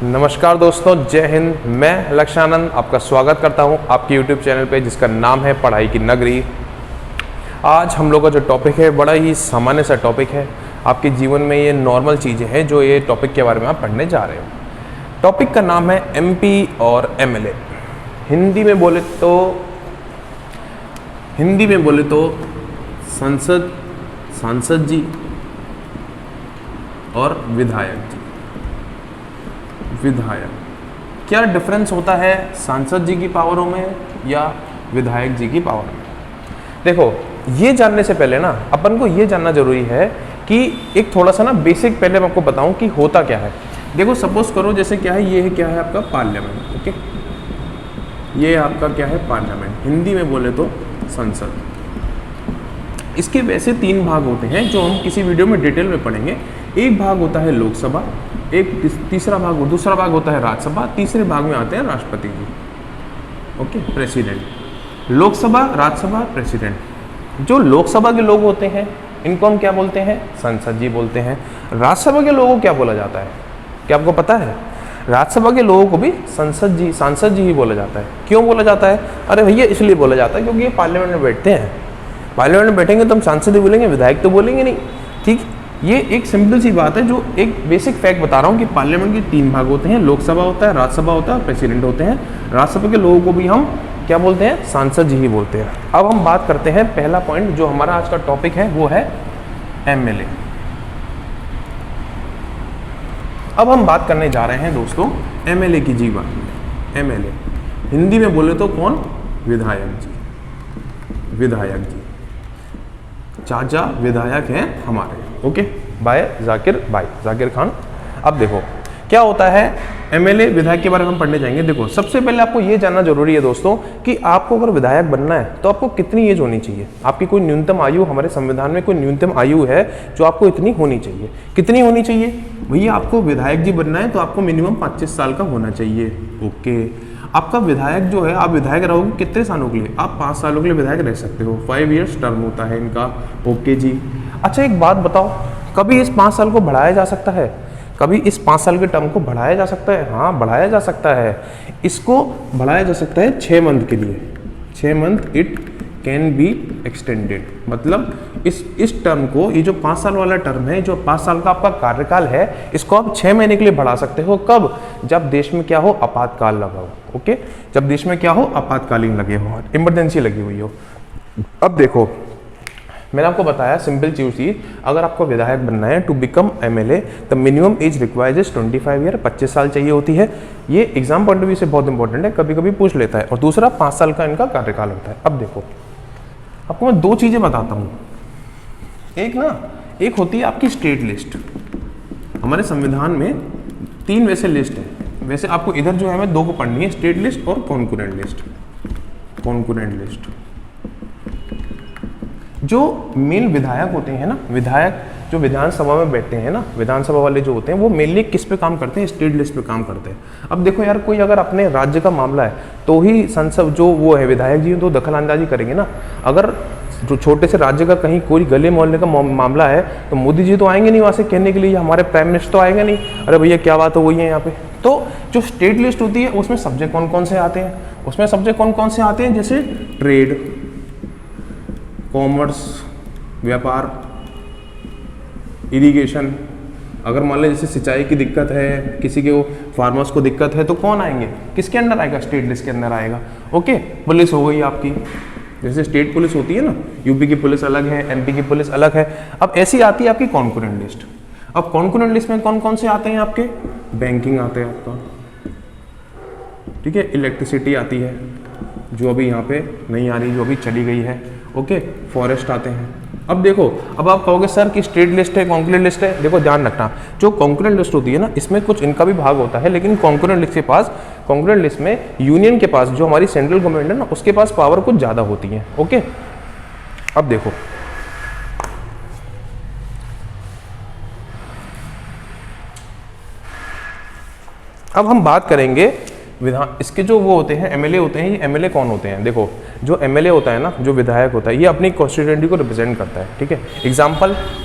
नमस्कार दोस्तों, जय हिंद। मैं लक्षानंद आपका स्वागत करता हूं आपके YouTube चैनल पे जिसका नाम है पढ़ाई की नगरी। आज हम लोग का जो टॉपिक है बड़ा ही सामान्य सा टॉपिक है। आपके जीवन में ये नॉर्मल चीज़ें हैं जो ये टॉपिक के बारे में आप पढ़ने जा रहे हो। टॉपिक का नाम है MP और MLA। हिंदी में बोले तो सांसद जी और विधायक जी। विधायक, क्या डिफरेंस होता है सांसद जी की पावरों में या विधायक जी की पावर में? देखो, ये जानने से पहले ना अपन को ये जानना जरूरी है कि एक थोड़ा सा ना बेसिक पहले मैं आपको बताऊं कि होता क्या है। देखो, सपोज करो जैसे क्या है, ये है क्या है आपका पार्लियामेंट। ओके, ये आपका क्या है पार्लियामेंट, हिंदी में बोले तो संसद। इसके वैसे 3 भाग होते हैं जो हम किसी वीडियो में डिटेल में पढ़ेंगे। एक भाग होता है लोकसभा, दूसरा भाग होता है राज्यसभा, तीसरे भाग में आते हैं राष्ट्रपति जी। Okay, president. Lok Sabha, Rajya Sabha, president. जो लोकसभा के लोग होते हैं इनको हम क्या बोलते हैं? संसद जी बोलते हैं। राज्यसभा के लोगों को क्या बोला जाता है? क्या आपको पता है? राज्यसभा के लोगों को भी सांसद जी ही बोला जाता है। क्यों बोला जाता है? अरे भैया, इसलिए बोला जाता है क्योंकि ये पार्लियामेंट में बैठते हैं। पार्लियामेंट में बैठेंगे तो हम सांसद ही बोलेंगे, विधायक तो बोलेंगे नहीं। ठीक, ये एक सिंपल सी बात है, जो एक बेसिक फैक्ट बता रहा हूँ कि पार्लियामेंट के 3 भाग होते हैं। लोकसभा होता है, राज्यसभा होता है, प्रेसिडेंट होते हैं। राज्यसभा के लोगों को भी हम क्या बोलते हैं? सांसद जी ही बोलते हैं। अब हम बात करते हैं, पहला पॉइंट जो हमारा आज का टॉपिक है वो है MLA। अब हम बात करने जा रहे हैं दोस्तों MLA की जी बात। MLA हिंदी में बोले तो कौन? विधायक जी। विधायक जी, चाचा विधायक हैं हमारे। Okay, bye Zakir Khan. अब देखो क्या होता है MLA विधायक के बारे में हम पढ़ने जाएंगे। देखो, सबसे पहले आपको ये जानना जरूरी है दोस्तों कि आपको अगर विधायक बनना है तो आपको कितनी एज होनी चाहिए। आपकी कोई न्यूनतम आयु, हमारे संविधान में कोई न्यूनतम आयु है जो आपको इतनी होनी चाहिए। कितनी होनी चाहिए भैया? आपको विधायक जी बनना है तो आपको मिनिमम 25 साल का होना चाहिए। ओके, आपका विधायक जो है, आप विधायक रहोगे कितने सालों के लिए? आप 5 सालों के लिए विधायक रह सकते हो। 5 ईयर्स टर्म होता है इनका। ओके जी। अच्छा, एक बात बताओ, कभी इस 5 साल को बढ़ाया जा सकता है? कभी इस 5 साल के टर्म को बढ़ाया जा सकता है? हाँ, बढ़ाया जा सकता है। इसको बढ़ाया जा सकता है 6 मंथ के लिए। 6 month it can be extended. मतलब इस टर्म को, ये जो 5 साल वाला टर्म है, जो 5 साल का आपका कार्यकाल है, इसको आप 6 महीने के लिए बढ़ा सकते हो। कब? जब देश में क्या हो? आपातकाल लगा हो। ओके, जब देश में क्या हो? आपातकालीन लगे हो, इमरजेंसी लगी हुई हो। अब देखो, मैंने आपको बताया सिंपल चीज, अगर आपको विधायक बनना है to become MLA the minimum age required is 25 year, 25 साल चाहिए होती है। ये एग्जाम पॉइंट ऑफ व्यू से बहुत इंपॉर्टेंट है, कभी कभी पूछ लेता है। और दूसरा, 5 साल का इनका कार्यकाल होता है। अब देखो, आपको मैं 2 चीजें बताता हूँ। एक होती है आपकी स्टेट लिस्ट। हमारे संविधान में 3 वैसे लिस्ट है। वैसे आपको इधर जो है हमें 2 को पढ़नी है, स्टेट लिस्ट और कॉन्करेंट लिस्ट। कॉन्करेंट लिस्ट, जो मेन विधायक होते हैं ना, विधायक जो विधानसभा में बैठते हैं ना, विधानसभा वाले जो होते हैं, वो मेनली किस पे काम करते हैं? स्टेट लिस्ट पे काम करते हैं। अब देखो यार, कोई अगर अपने राज्य का मामला है तो ही संसद जो वो है विधायक जी तो दखल अंदाजी करेंगे ना। अगर जो छोटे से राज्य का कहीं कोई गले मोहल्ले का मामला है तो मोदी जी तो आएंगे नहीं वहाँ से कहने के लिए, हमारे प्राइम मिनिस्टर तो आएंगे नहीं, अरे भैया क्या बात है, वही है यहाँ पे। तो जो स्टेट लिस्ट होती है उसमें सब्जेक्ट कौन कौन से आते हैं? उसमें सब्जेक्ट कौन कौन से आते हैं? जैसे ट्रेड, कॉमर्स, व्यापार, इरिगेशन। अगर मान लें जैसे सिंचाई की दिक्कत है, किसी के वो फार्मर्स को दिक्कत है, तो कौन आएंगे? किसके अंडर आएगा? स्टेट लिस्ट के अंदर आएगा। ओके, पुलिस हो गई आपकी, जैसे स्टेट पुलिस होती है ना, यूपी की पुलिस अलग है, MP की पुलिस अलग है। अब ऐसी आती है आपकी कॉन्करेंट लिस्ट। अब कॉन्करेंट लिस्ट में कौन कौन से आते हैं आपके? बैंकिंग आते हैं आपका, ठीक है, इलेक्ट्रिसिटी आती है जो अभी यहाँ पे नहीं आ रही, जो अभी चली गई है। ओके, फॉरेस्ट आते हैं। अब देखो, अब आप कहोगे सर कि स्टेट लिस्ट है, कॉन्करेंट लिस्ट है। देखो ध्यान रखना, जो कॉन्करेंट लिस्ट होती है ना, इसमें कुछ इनका भी भाग होता है, लेकिन कॉन्करेंट लिस्ट के पास, कॉन्करेंट लिस्ट में यूनियन के पास, जो हमारी सेंट्रल गवर्नमेंट है ना, उसके पास पावर कुछ ज़्यादा होती है। ओके, अब देखो, अब हम बात करेंगे इसके जो वो होते हैं MLA होते हैं। ये MLA कौन होते हैं? देखो, जो MLA होता है ना, जो विधायक होता है, ये अपनी कॉन्स्टिट्यूएंसी को रिप्रेजेंट करता है। ठीक है,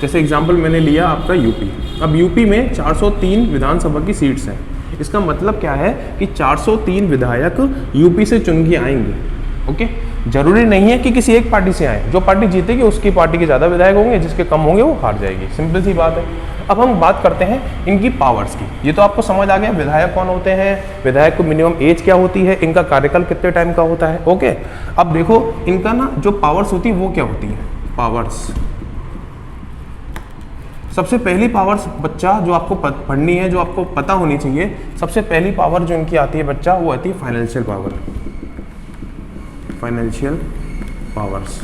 जैसे एग्जांपल मैंने लिया आपका यूपी। अब यूपी में 403 विधानसभा की सीट्स हैं। इसका मतलब क्या है कि 403 विधायक यूपी से चुन के आएंगे। ओके, जरूरी नहीं है कि किसी एक पार्टी से आए, जो पार्टी जीतेगी उसकी पार्टी के ज़्यादा विधायक होंगे, जिसके कम होंगे वो हार जाएगी, सिंपल सी बात है। अब हम बात करते हैं इनकी पावर्स की। ये तो आपको समझ आ गया विधायक कौन होते हैं, विधायक को मिनिमम एज क्या होती है, इनका कार्यकाल कितने टाइम का होता है। ओके, अब देखो इनका ना जो पावर्स होती है वो क्या होती है। पावर्स, सबसे पहली पावर्स बच्चा जो आपको पढ़नी है, जो आपको पता होनी चाहिए, सबसे पहली पावर जो इनकी आती है बच्चा वो आती है फाइनेंशियल पावर। फाइनेंशियल पावर्स,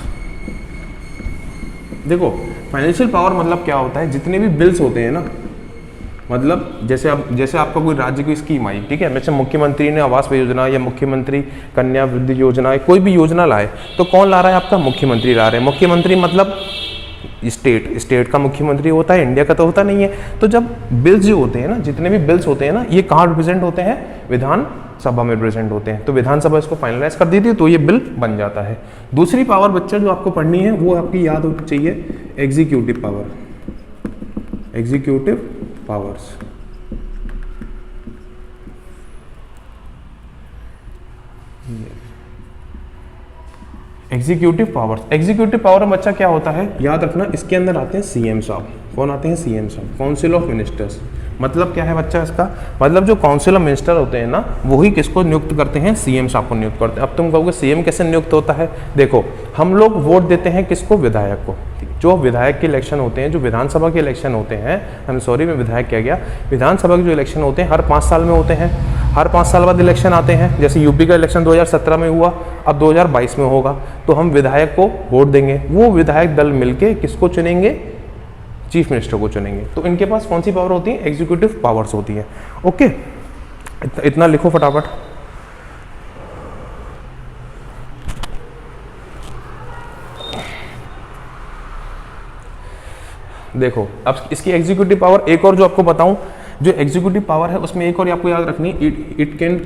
देखो फाइनेंशियल पावर मतलब क्या होता है, जितने भी बिल्स होते हैं ना, मतलब जैसे आपका कोई राज्य की स्कीम आई, ठीक है, जैसे मुख्यमंत्री ने आवास योजना या मुख्यमंत्री कन्या वृद्धि योजना, कोई भी योजना लाए तो कौन ला रहा है, आपका मुख्यमंत्री ला रहे हैं। मुख्यमंत्री मतलब स्टेट का मुख्यमंत्री होता है, इंडिया का तो होता नहीं है। तो जब बिल्स जो होते हैं ना, जितने भी बिल्स होते हैं ना, ये कहाँ रिप्रेजेंट होते हैं, विधान सभा में रिप्रेजेंट होते हैं। तो विधानसभा इसको फाइनलाइज कर देती है तो ये बिल बन जाता है। दूसरी पावर बच्चा जो आपको पढ़नी है वो आपकी याद होनी चाहिए, executive power. Executive powers, executive powers. Executive power में बच्चा क्या होता है, याद रखना, इसके अंदर आते हैं सीएम साहब। कौन आते हैं, सीएम साहब, काउंसिल ऑफ मिनिस्टर्स। मतलब क्या है बच्चा इसका, मतलब जो काउंसिल ऑफ मिनिस्टर होते हैं ना, वही किसको नियुक्त करते हैं, सीएम साहब को नियुक्त करते हैं। अब तुम कहोगे सीएम कैसे नियुक्त होता है, देखो हम लोग वोट देते हैं किसको, विधायक को। जो विधायक के इलेक्शन होते हैं, जो विधानसभा के इलेक्शन होते हैं, मैं विधायक कह गया, विधानसभा के जो इलेक्शन होते हैं हर 5 साल में होते हैं। हर 5 साल बाद इलेक्शन आते हैं। जैसे यूपी का इलेक्शन 2017 में हुआ, अब 2022 में होगा, तो हम विधायक को वोट देंगे। वो विधायक दल मिलके किसको चुनेंगे, चीफ मिनिस्टर को चुनेंगे। तो इनके पास कौन सी पावर होती है, एग्जीक्यूटिव पावर्स होती है। ओके, इतना लिखो फटाफट। देखो अब इसकी एग्जीक्यूटिव पावर एक और जो आपको बताऊं, जो एग्जीक्यूटिव पावर है उसमें एक और आपको याद रखनी, it can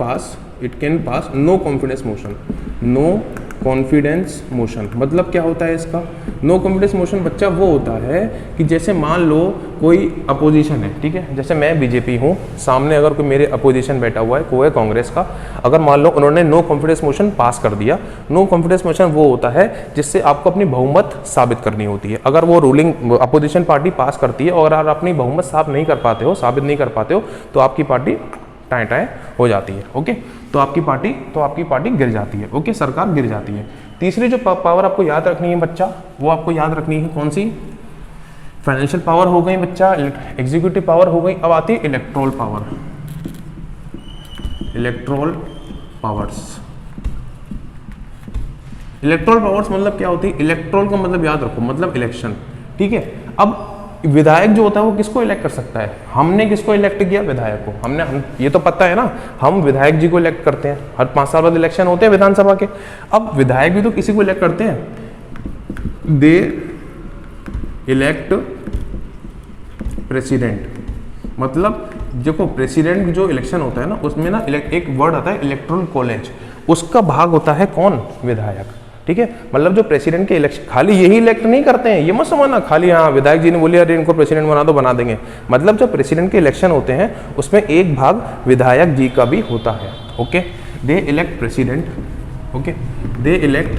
pass no confidence motion. No confidence motion मतलब क्या होता है इसका, नो कॉन्फिडेंस मोशन बच्चा वो होता है कि जैसे मान लो कोई अपोजिशन है, ठीक है, जैसे मैं बीजेपी हूँ, सामने अगर कोई मेरे अपोजिशन बैठा हुआ है, कोई है कांग्रेस का, अगर मान लो उन्होंने नो कॉन्फिडेंस मोशन पास कर दिया। नो कॉन्फिडेंस मोशन वो होता है जिससे आपको अपनी बहुमत साबित करनी होती है। अगर वो रूलिंग अपोजिशन पार्टी पास करती है और आप अपनी बहुमत साबित नहीं कर पाते हो तो आपकी पार्टी टाएं टाएं हो जाती है। ओके, तो आपकी पार्टी गिर जाती है। ओके, सरकार गिर जाती है। तीसरी जो पावर आपको याद रखनी है बच्चा, वो आपको याद रखनी है कौन सी, फाइनेंशियल पावर हो गई बच्चा, एग्जीक्यूटिव पावर हो गई। अब आती है इलेक्ट्रोल पावर। इलेक्ट्रोल पावर्स मतलब क्या होती है, इलेक्ट्रोल का मतलब याद रखो, मतलब इलेक्शन, ठीक है। अब विधायक जो होता है वो किसको इलेक्ट कर सकता है, हमने किसको इलेक्ट किया, विधायक को। हम ये तो पता है ना, हम विधायक जी को इलेक्ट करते हैं, हर 5 साल बाद इलेक्शन होते हैं विधानसभा के। अब विधायक भी तो किसी को इलेक्ट करते हैं, दे इलेक्ट प्रेसिडेंट। मतलब देखो प्रेसिडेंट जो इलेक्शन होता है ना, उसमें ना एक वर्ड आता है इलेक्टोरल कॉलेज, उसका भाग होता है कौन, विधायक, ठीक है। मतलब जो प्रेसिडेंट के इलेक्शन खाली यही इलेक्ट नहीं करते हैं, ये मत समझना खाली हाँ विधायक जी ने बोली अरे इनको प्रेसिडेंट बना दो, बना देंगे। मतलब जब प्रेसिडेंट के इलेक्शन होते हैं उसमें एक भाग विधायक जी का भी होता है। ओके, दे इलेक्ट प्रेसिडेंट। ओके, दे इलेक्ट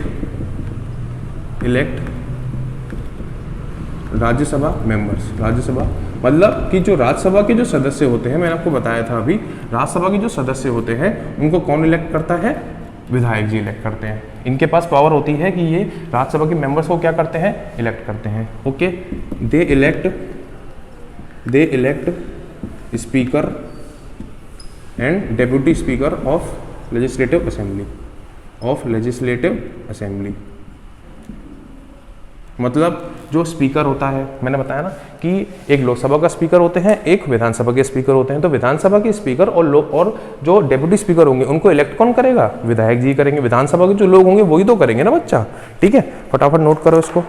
राज्यसभा मेंबर्स। राज्यसभा मतलब कि जो राज्यसभा के जो सदस्य होते हैं, मैंने आपको बताया था अभी, राज्यसभा के जो सदस्य होते हैं उनको कौन इलेक्ट करता है, विधायक जी इलेक्ट करते हैं। इनके पास पावर होती है कि ये राज्यसभा के मेंबर्स को क्या करते हैं, इलेक्ट करते हैं। Okay, they elect speaker and deputy speaker of legislative assembly. मतलब जो स्पीकर होता है, मैंने बताया ना कि एक लोकसभा का स्पीकर होते हैं, एक विधानसभा के स्पीकर होते हैं। तो विधानसभा के स्पीकर और जो डेप्यूटी स्पीकर होंगे उनको इलेक्ट कौन करेगा, विधायक जी करेंगे। विधानसभा के जो लोग होंगे वही तो करेंगे ना बच्चा, ठीक है। फटाफट नोट करो इसको।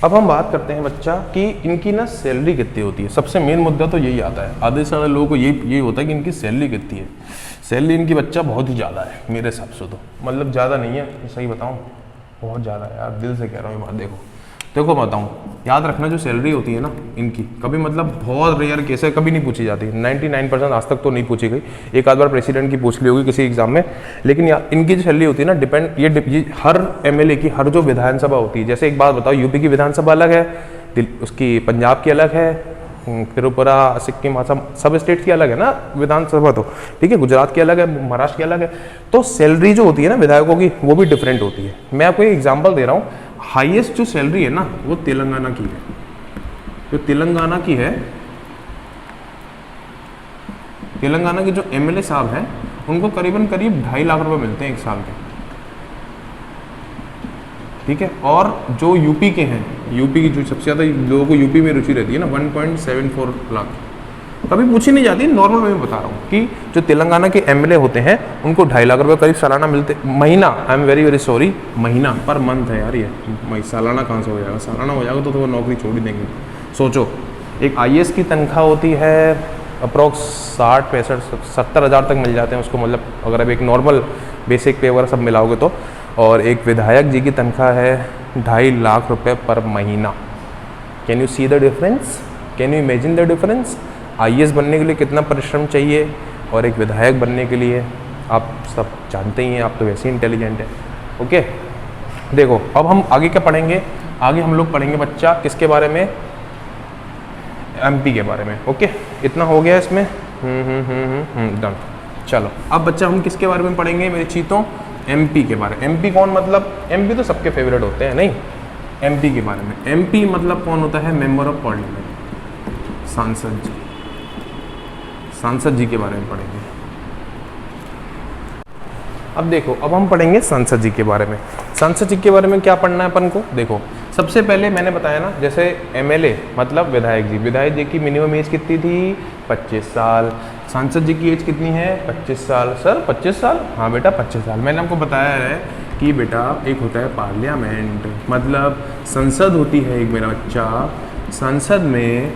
अब हम बात करते हैं बच्चा कि इनकी ना सैलरी कितनी होती है। सबसे मेन मुद्दा तो यही आता है, आधे से ज़्यादा लोगों को यही होता है कि इनकी सैलरी कितनी है। सैलरी इनकी बच्चा बहुत ही ज़्यादा है मेरे हिसाब से, तो मतलब ज़्यादा नहीं है, सही बताऊँ बहुत ज़्यादा है यार, दिल से कह रहा हूँ ये बात। देखो बताऊँ, याद रखना जो सैलरी होती है ना इनकी, कभी मतलब बहुत रेयर केस है, कभी नहीं पूछी जाती, 99% आज तक तो नहीं पूछी गई। एक आध बार प्रेसिडेंट की पूछ ली होगी किसी एग्जाम में, लेकिन इनकी जो सैलरी होती है ना डिपेंड ये हर एमएलए की, हर जो विधानसभा होती है, जैसे एक बात बताओ, यूपी की विधानसभा अलग है, उसकी पंजाब की अलग है, त्रिपुरा, सिक्किम, असम, सब स्टेट की अलग है ना विधानसभा, तो ठीक है, गुजरात की अलग है, महाराष्ट्र की अलग है। तो सैलरी जो होती है ना विधायकों की वो भी डिफरेंट होती है। मैं आपको एक एग्जांपल दे रहा हूँ, हाईएस्ट जो सैलरी है ना वो तेलंगाना की है। जो तेलंगाना की है, तेलंगाना के जो एमएलए साहब हैं उनको करीबन करीब 2.5 लाख रुपए मिलते हैं एक साल के, ठीक है। और जो यूपी के हैं, यूपी की जो सबसे ज़्यादा लोगों को यूपी में रुचि रहती है ना, 1.74 लाख, कभी पूछी नहीं जाती, नॉर्मल मैं बता रहा हूँ कि जो तेलंगाना के एमएलए होते हैं उनको 2.5 लाख रुपए करीब सालाना मिलते, महीना, आई एम वेरी सॉरी, महीना, पर मंथ है यार ये, सालाना कहाँ से हो जाएगा, सालाना हो जाएगा तो वो नौकरी छोड़ ही देंगे। सोचो, एक आईएएस की तनख्वाह होती है अप्रॉक्स 60-65-70 हज़ार तक मिल जाते हैं उसको, मतलब अगर अब एक नॉर्मल बेसिक पे वगैरह सब मिलाओगे तो। और एक विधायक जी की तनख्वाह है 2.5 लाख रुपए पर महीना। Can you see the difference, can you imagine the difference. IAS बनने के लिए कितना परिश्रम चाहिए और एक विधायक बनने के लिए आप सब जानते ही हैं, आप तो वैसे ही इंटेलिजेंट हैं, ओके। देखो अब हम आगे क्या पढ़ेंगे, आगे हम लोग पढ़ेंगे बच्चा किसके बारे में, एमपी के बारे में, ओके। इतना हो गया इसमें, डन। चलो अब बच्चा हम किसके बारे में पढ़ेंगे मेरे चीतों, एमपी के बारे में। एमपी कौन, मतलब एमपी तो सबके फेवरेट होते हैं, नहीं, एमपी के बारे में। एमपी मतलब कौन होता है, मेंबर ऑफ पार्लियामेंट, सांसद जी, सांसद जी के बारे में पढ़ेंगे। अब देखो, अब हम पढ़ेंगे सांसद जी के बारे में। सांसद जी के बारे में क्या पढ़ना है अपन को, देखो सबसे पहले मैंने बताया ना, जैसे एमएलए मतलब विधायक जी, विधायक जी की मिनिमम एज कितनी थी, 25 साल। सांसद जी की एज कितनी है, 25 साल। सर 25 साल, हाँ बेटा 25 साल। मैंने आपको बताया है कि बेटा एक होता है पार्लियामेंट, मतलब संसद होती है एक मेरा बच्चा, संसद में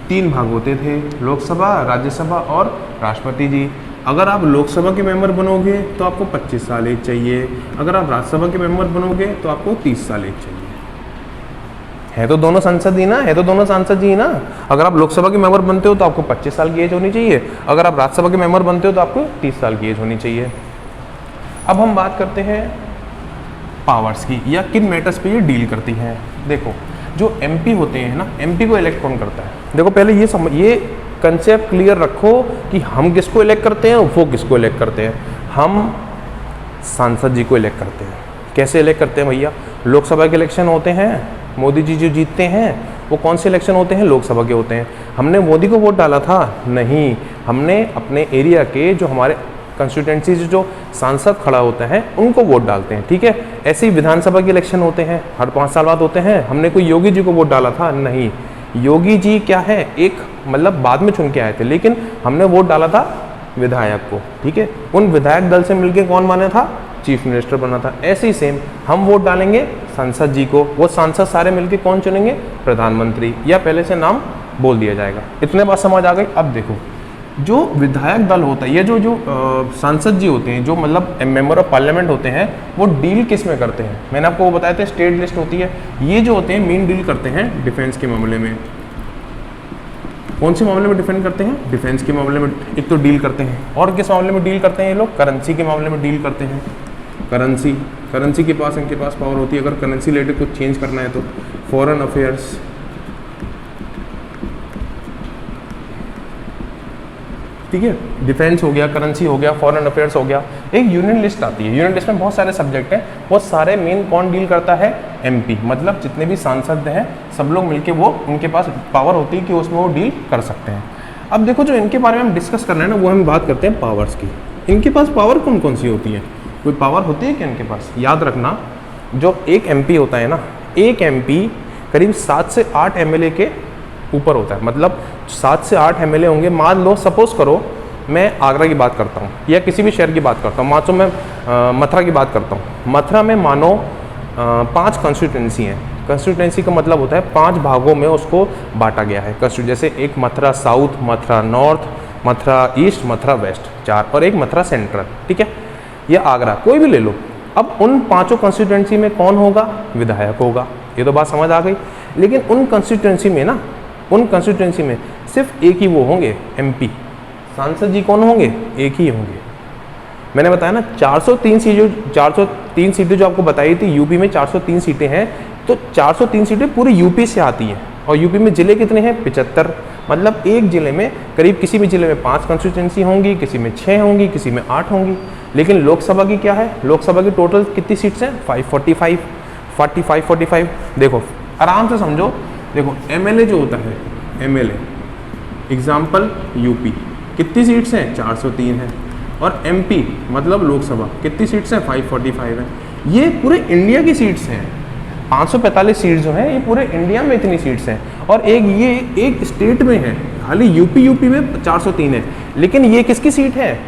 3 भाग होते थे, लोकसभा, राज्यसभा और राष्ट्रपति जी। अगर आप लोकसभा के मेंबर बनोगे तो आपको 25 साल एज चाहिए, अगर आप राज्यसभा के मेंबर बनोगे तो आपको 30 साल एज चाहिए। है तो दोनों संसद ही ना, है तो दोनों सांसद जी ना। अगर आप लोकसभा के मेंबर बनते हो तो आपको 25 साल की एज होनी चाहिए, अगर आप राज्यसभा के मेंबर बनते हो तो आपको 30 साल की एज होनी चाहिए। अब हम बात करते हैं पावर्स की, या किन मैटर्स पे ये डील करती हैं। देखो जो एमपी होते हैं ना, एमपी को इलेक्ट कौन करता है। देखो पहले ये कंसेप्ट क्लियर रखो कि हम किसको इलेक्ट करते हैं और वो किसको इलेक्ट करते हैं। हम सांसद जी को इलेक्ट करते हैं। कैसे इलेक्ट करते हैं भैया, लोकसभा के इलेक्शन होते हैं, मोदी जी जो जीतते हैं वो कौन से इलेक्शन होते हैं, लोकसभा के होते हैं। हमने मोदी को वोट डाला था, नहीं, हमने अपने एरिया के जो हमारे कंस्टिट्यूएंसी से जो सांसद खड़ा होता है उनको वोट डालते हैं, ठीक है। ऐसे ही विधानसभा के इलेक्शन होते हैं, हर 5 साल बाद होते हैं। हमने कोई योगी जी को वोट डाला था, नहीं, योगी जी क्या है, एक मतलब बाद में चुन के आए थे, लेकिन हमने वोट डाला था विधायक को, ठीक है। उन विधायक दल से मिलकर कौन बना था, चीफ मिनिस्टर बना था। ऐसे ही सेम हम वोट डालेंगे सांसद जी को, वो सांसद सारे मिलकर कौन चुनेंगे, प्रधानमंत्री, या पहले से नाम बोल दिया जाएगा। इतने बात समझ आ गई। अब देखो जो विधायक दल होता है, ये जो सांसद जी होते हैं, जो मतलब मेंबर ऑफ पार्लियामेंट होते हैं, वो डील किस में करते हैं, मैंने आपको वो बताया था, स्टेट लिस्ट होती है। ये जो होते हैं मेन डील करते हैं डिफेंस के मामले में। कौन से मामले में डिफेंड करते हैं, डिफेंस के मामले में एक तो डील करते हैं, और किस मामले में डील करते हैं ये लोग, करेंसी के मामले में डील करते हैं। करेंसी के पास इनके पास पावर होती है, अगर करेंसी रिलेटेड कुछ चेंज करना है तो। फॉरेन अफेयर्स, ठीक है, डिफेंस हो गया, करेंसी हो गया, फॉरेन अफेयर्स हो गया। एक यूनियन लिस्ट आती है, यूनियन लिस्ट में बहुत सारे सब्जेक्ट हैं, वो सारे मेन कौन डील करता है, एमपी, मतलब जितने भी सांसद हैं सब लोग मिलके वो, उनके पास पावर होती है कि उसमें वो डील कर सकते हैं। अब देखो जो इनके बारे में हम डिस्कस कर रहे हैं ना, वो हम बात करते हैं पावर्स की। इनके पास पावर कौन कौन सी होती है, कोई पावर होती है क्या इनके पास। याद रखना, जो एक एमपी होता है ना, एक एमपी करीब 7 से 8 एमएलए के ऊपर होता है, मतलब 7 से 8 एमएलए होंगे। मान लो सपोज करो मैं आगरा की बात करता हूँ या किसी भी शहर की बात करता हूँ, मान लो मैं मथुरा की बात करता हूँ। मथुरा में मानो 5 कॉन्स्टिट्यूंसी हैं, कंस्टिट्यूएंसी का मतलब होता है 5 भागों में उसको बांटा गया है जैसे एक Mathura south, Mathura north, Mathura east, Mathura west 4 और एक मथुरा सेंट्रल, ठीक है। या आगरा, कोई भी ले लो। अब उन 5 कंस्टिट्यूएंसी में कौन होगा? विधायक होगा। ये तो बात समझ आ गई। लेकिन उन कंस्टिट्यूएंसी में ना, उन कंस्टिट्यूएंसी में सिर्फ एक ही वो होंगे एमपी, सांसद जी कौन होंगे? एक ही होंगे। मैंने बताया ना 403 सीटें जो आपको बताई थी, यूपी में 403 सीटें हैं, तो 403 सीटें पूरी यूपी से आती हैं। और यूपी में जिले कितने हैं? 75। मतलब एक जिले में करीब, किसी भी जिले में 5 कंस्टिट्यूएंसी होंगी, किसी में 6 होंगी, किसी में 8 होंगी। लेकिन लोकसभा की क्या है? लोकसभा की टोटल कितनी सीट्स हैं? 45। देखो आराम से समझो। देखो एमएलए जो होता है, एमएलए एग्जाम्पल यूपी, कितनी सीट्स हैं? 403 है। और एमपी मतलब लोकसभा, कितनी सीट्स हैं? 545 है। ये पूरे इंडिया की सीट्स हैं। 545 सीट्स जो हैं, ये पूरे इंडिया में इतनी सीट्स हैं। और ये एक स्टेट में है, खाली यूपी में 403 है। लेकिन ये किसकी सीट है?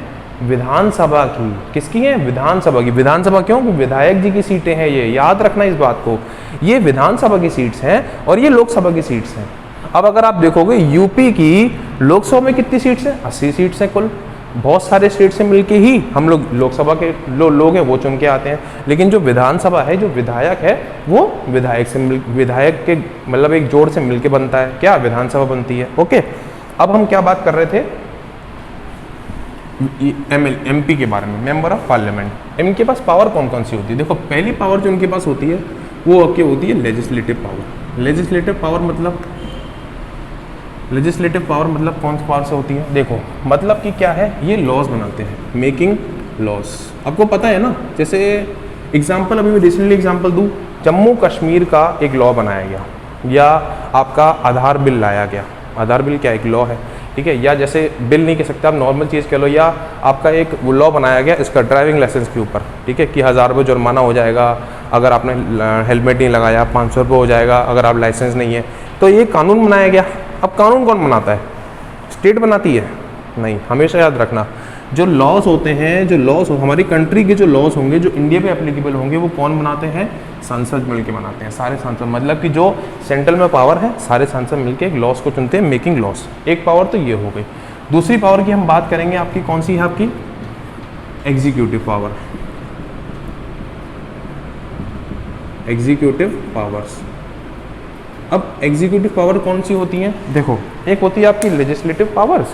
विधानसभा की। किसकी है? विधानसभा की। विधानसभा क्यों? विधायक जी की सीटें हैं। ये याद रखना इस बात को, ये विधानसभा की सीट्स हैं और ये लोकसभा की सीट्स हैं। अब अगर आप देखोगे यूपी की लोकसभा में कितनी सीट्स हैं? 80 सीट्स हैं कुल। बहुत सारे स्टेट से मिलके ही हम लोग लोकसभा के लोग हैं वो चुन के आते हैं। लेकिन जो विधानसभा है, जो विधायक है, वो विधायक के मतलब एक जोड़ से मिलके बनता है। क्या? विधानसभा बनती है। ओके, अब हम क्या बात कर रहे थे? एमपी के बारे में, मेंबर ऑफ पार्लियामेंट। इनके पास पावर कौन कौन सी होती है? देखो पहली पावर जो इनके पास होती है वो क्या होती है? Legislative power. लेजिस्लेटिव पावर मतलब कौन सी पावर से होती है? देखो मतलब कि क्या है, ये लॉज बनाते हैं, मेकिंग लॉज। आपको पता है ना, जैसे एग्जाम्पल अभी मैं रिसेंटली एग्जाम्पल दूँ, जम्मू कश्मीर का एक लॉ बनाया गया, या आपका आधार बिल लाया गया। आधार बिल क्या? एक लॉ है, ठीक है। या जैसे बिल नहीं कह सकते आप, नॉर्मल चीज़ कह लो। या आपका एक लॉ बनाया गया इसका ड्राइविंग लाइसेंस के ऊपर, ठीक है, कि 1000 रुपये जुर्माना हो जाएगा अगर आपने हेलमेट नहीं लगाया, 500 रुपये हो जाएगा अगर आप लाइसेंस नहीं है। तो ये कानून बनाया गया। अब कानून कौन बनाता है? स्टेट बनाती है? नहीं। हमेशा याद रखना, जो लॉज होते हैं, जो लॉज हमारी कंट्री के जो लॉज होंगे, जो इंडिया पे एप्लीकेबल होंगे, वो कौन बनाते हैं? सांसद मिलके बनाते हैं, सारे सांसद। मतलब कि जो सेंट्रल में पावर है, सारे सांसद मिलके एक लॉज को चुनते हैं, मेकिंग लॉज। एक पावर तो ये हो गई। दूसरी पावर की हम बात करेंगे, आपकी कौन सी है? आपकी एग्जीक्यूटिव पावर। Executive powers. अब एग्जीक्यूटिव पावर कौन सी होती है? देखो, एक होती है आपकी लेजिस्लेटिव पावर्स,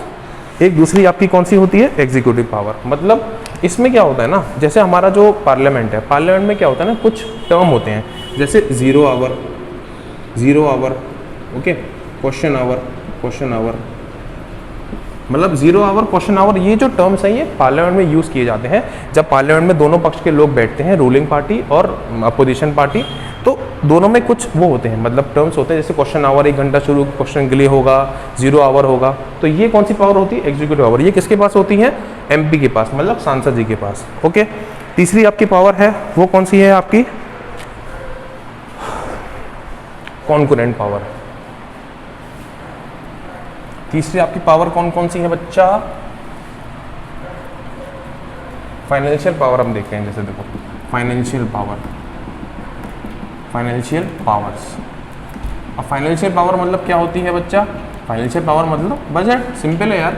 एक दूसरी आपकी कौन सी होती है? Executive power. मतलब इसमें क्या होता है ना, जैसे हमारा जो पार्लियामेंट है, पार्लियामेंट में क्या होता है ना, कुछ टर्म होते हैं, जैसे 0 आवर, ओके, क्वेश्चन आवर, मतलब 0 आवर, क्वेश्चन आवर, ये जो टर्म्स हैं ये पार्लियामेंट में यूज़ किए जाते हैं। जब पार्लियामेंट में दोनों पक्ष के लोग बैठते हैं, रूलिंग पार्टी और अपोजिशन पार्टी, तो दोनों में कुछ वो होते हैं, मतलब टर्म्स होते हैं। जैसे क्वेश्चन आवर 1 घंटा शुरू क्वेश्चन के लिए होगा, 0 आवर होगा। तो ये कौन सी पावर होती है? Executive power. ये किसके पास होती है? एमपी के पास, मतलब सांसद जी के पास। ओके, तीसरी आपकी पावर है वो कौन सी है? आपकी कॉन्करेंट पावर। तीसरी आपकी पावर कौन कौन सी है बच्चा? फाइनेंशियल पावर हम देखते हैं। जैसे देखो, फाइनेंशियल पावर्स। अब फाइनेंशियल पावर मतलब क्या होती है बच्चा? फाइनेंशियल पावर मतलब बजट। सिंपल है यार,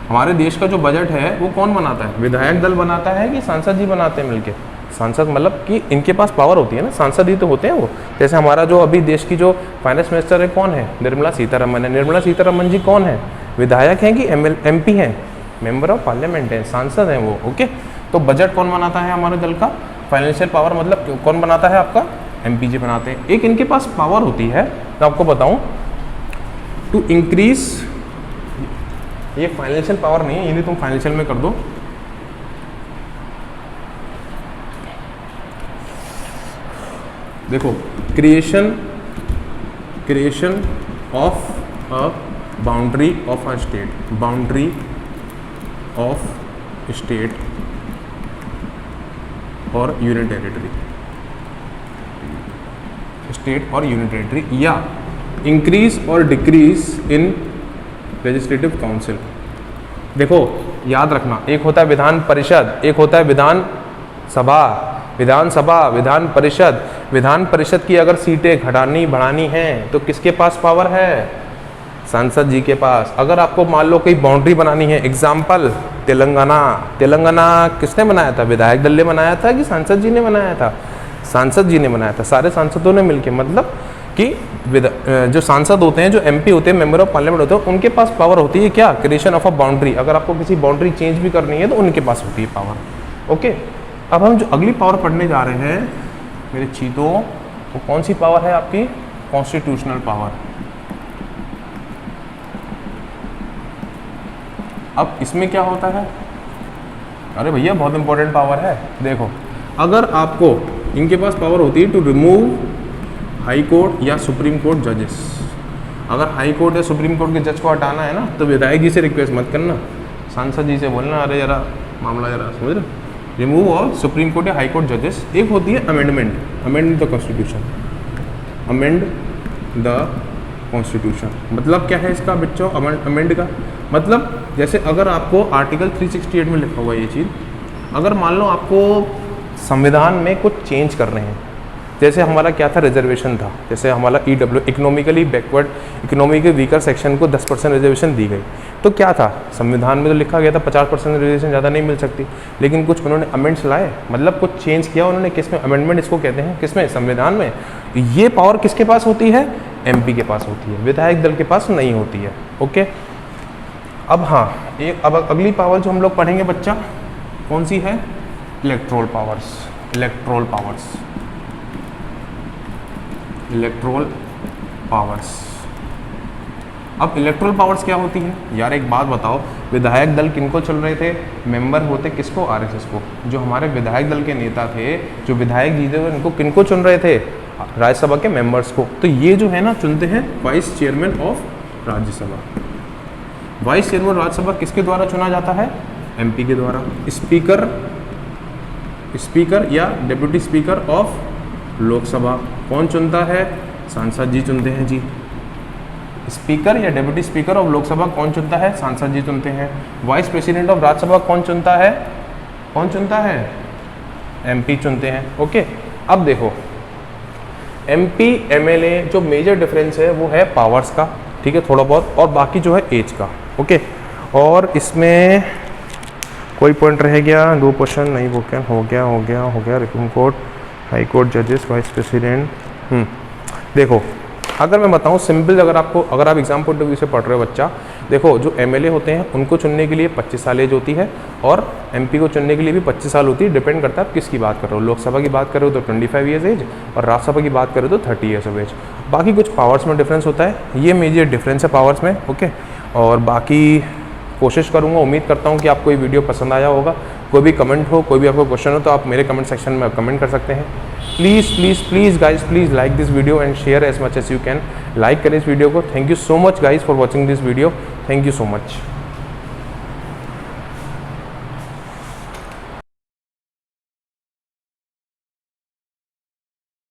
हमारे देश का जो बजट है वो कौन बनाता है? विधायक दल बनाता है कि सांसद जी बनाते हैं मिलके? सांसद, मतलब कि इनके पास पावर होती है ना, सांसद ही तो होते हैं वो। जैसे हमारा जो अभी देश की जो फाइनेंस मिनिस्टर है कौन है? निर्मला सीतारमन है। निर्मला सीतारमन जी कौन है? विधायक हैं कि एमपी हैं? मेंबर ऑफ पार्लियामेंट है, सांसद हैं वो। ओके, तो बजट कौन बनाता है हमारे दल का? फाइनेंशियल पावर मतलब कौन बनाता है आपका? एमपी जी बनाते हैं। एक इनके पास पावर होती है, मैं आपको बताऊं, टू इंक्रीज, ये फाइनेंशियल पावर नहीं है, ये नहीं तुम फाइनेंशियल में कर दो। देखो, creation of a boundary of a state, boundary of state और यूनियन टेरिटरी, स्टेट और यूनियन टेरिटरी, या इंक्रीज और डिक्रीज इन लेजिस्लेटिव काउंसिल। देखो याद रखना, एक होता है विधान परिषद, एक होता है विधान सभा, विधानसभा, विधान परिषद, विधान परिषद की अगर सीटें घटानी बढ़ानी हैं तो किसके पास पावर है? सांसद जी के पास। अगर आपको मान लो कोई बाउंड्री बनानी है, एग्जाम्पल तेलंगाना, तेलंगाना किसने बनाया था? विधायक दल ने बनाया था कि सांसद जी ने बनाया था? सांसद जी ने बनाया था, सारे सांसदों ने मिलकर। मतलब कि जो सांसद होते हैं, जो एमपी होते हैं, मेंबर ऑफ पार्लियामेंट होते हैं, उनके पास पावर होती है क्या? Creation of a boundary. अगर आपको किसी बाउंड्री चेंज भी करनी है तो उनके पास होती है पावर। ओके, अब हम जो अगली पावर पढ़ने जा रहे हैं मेरे चीतों, वो कौन सी पावर है आपकी? Constitutional power. अब इसमें क्या होता है? अरे भैया बहुत इंपॉर्टेंट पावर है। देखो, अगर आपको इनके पास पावर होती है टू रिमूव हाई कोर्ट या सुप्रीम कोर्ट जजेस। अगर हाई कोर्ट या सुप्रीम कोर्ट के जज को हटाना है ना, तो विधायक जी से रिक्वेस्ट मत करना, सांसद जी से बोलना, अरे जरा मामला जरा समझ रहे, रिमूव ऑल सुप्रीम कोर्ट या हाई कोर्ट जजेस। एक होती है amendment, amend the constitution, amend the constitution. मतलब क्या है इसका बच्चों? अमेंड का मतलब जैसे अगर आपको आर्टिकल 368 में लिखा हुआ ये चीज़, अगर मान लो आपको संविधान में कुछ चेंज करने हैं, जैसे हमारा क्या था? रिजर्वेशन था। जैसे हमारा EW, economically backward, economically weaker section को 10% रिजर्वेशन दी गई। तो क्या था? संविधान में तो लिखा गया था 50% रिजर्वेशन ज़्यादा नहीं मिल सकती, लेकिन कुछ उन्होंने अमेंड्स लाए, मतलब कुछ चेंज किया उन्होंने। किस में? अमेंडमेंट इसको कहते हैं। किस में? संविधान में। ये पावर किसके पास होती है? MP के पास होती है, विधायक दल के पास नहीं होती है। ओके, अब हाँ, अब अगली पावर जो हम लोग पढ़ेंगे बच्चा, कौन सी है? Electoral powers. Electoral powers, electoral powers. अब इलेक्ट्रोल पावर्स क्या होती है यार? एक बात बताओ, विधायक दल किनको चुन रहे थे? मेंबर होते किसको? RSS को। जो हमारे विधायक दल के नेता थे, जो विधायक जीते हुए, इनको किनको चुन रहे थे? राज्यसभा के मेंबर्स को। तो ये जो है ना, चुनते हैं vice chairman of Rajya Sabha. Vice chairman Rajya Sabha किसके द्वारा चुना जाता है? MP के द्वारा। स्पीकर, स्पीकर या डिप्टी स्पीकर ऑफ लोकसभा कौन चुनता है? सांसद जी चुनते हैं जी। स्पीकर या डिप्टी स्पीकर ऑफ लोकसभा कौन चुनता है? सांसद जी चुनते हैं। वाइस प्रेसिडेंट ऑफ राज्यसभा कौन चुनता है? कौन चुनता है? MP चुनते हैं। ओके, अब देखो, MP MLA जो मेजर डिफरेंस है वो है पावर्स का, ठीक है, थोड़ा बहुत, और बाकी जो है एज का। ओके, और इसमें कोई पॉइंट रह गया? 2 क्वेश्चन नहीं, वो क्या हो गया? हो गया, हो गया। सुप्रीम कोर्ट, हाई कोर्ट जजेस, वाइस प्रेसिडेंट। देखो, अगर मैं बताऊं सिंपल, अगर आप एग्जाम पॉइंट ऑफ व्यू से पढ़ रहे हो बच्चा, देखो जो MLA होते हैं उनको चुनने के लिए 25 साल एज होती है, और MP को चुनने के लिए भी 25 साल होती है। डिपेंड करता है आप किसकी बात कर रहे हो। लोकसभा की बात कर रहे हो तो 25 ईयर्स एज, और राज्यसभा की बात कर रहे हो तो 30 ईयर्स ऑफ एज। बाकी कुछ पावर्स में डिफरेंस होता है, ये मेजर डिफरेंस है पावर्स में। ओके, और बाकी कोशिश करूँगा, उम्मीद करता हूँ कि आपको ये वीडियो पसंद आया होगा। कोई भी कमेंट हो, कोई भी आपको क्वेश्चन हो, तो आप मेरे कमेंट सेक्शन में कमेंट कर सकते हैं। Please please please guys, please like this video and share as much as you can. Like करें इस वीडियो को। Thank you so much guys for watching this video. Thank you so much.